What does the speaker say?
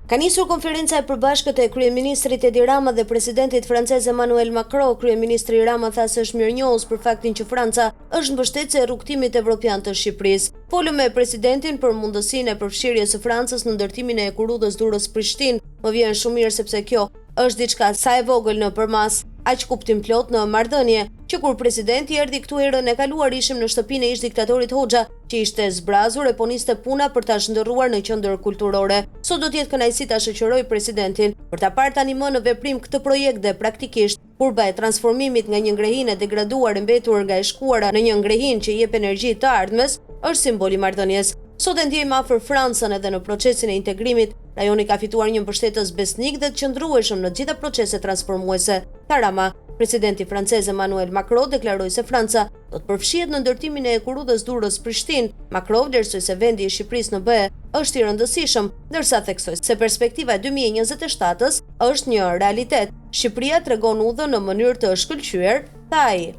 Ka nisur konferenca e përbashkët e kryeministrit Edi Rama dhe presidentit francez Emmanuel Macron. Kryeministri Rama tha se është mirënjohës për faktin që Franca është mbështetëse e rrugtimit evropian të Shqipërisë. Folëm me presidentin për mundësinë e përfshirjes së Francës në ndërtimin e ekurrudhës Durrës-Prishtinë. Më vjen shumë mirë sepse kjo është diçka sa e vogël në përmas, aq kuptim plot në marrëdhënie, që kur presidenti erdhi këtu herën e kaluar ishim në shtëpinë e ish diktatorit Hoxha, që ishte zbrazur e po niste puna për ta shndërruar në qendër kulturore. Sot do të jetë kënaqësi ta shoqëroj presidentin për ta parë tani më në veprim këtë projekt dhe praktikisht kurba e transformimit nga një ngrehinë e degraduar e mbetur nga e shkuara në një ngrehinë që jep energji të ardhmes është simbol i marrëdhënies. Sot e ndjejmë afër Francën edhe në procesin e integrimit. Rajoni ka fituar një mbështetës besnik dhe të qëndrueshëm në gjitha proceset transformuese. Rama, presidenti francez Emmanuel Macron deklaroi se Franca do të përfshihet në ndërtimin e ekurrudhës Durrës-Prishtinë. Macron vlerësoi se vendi i Shqipërisë në BE është i rëndësishëm, ndërsa theksoi se perspektiva e 2027-s është një realitet. Shqipëria tregon udhën në mënyrë të shkëlqyer, tha ai.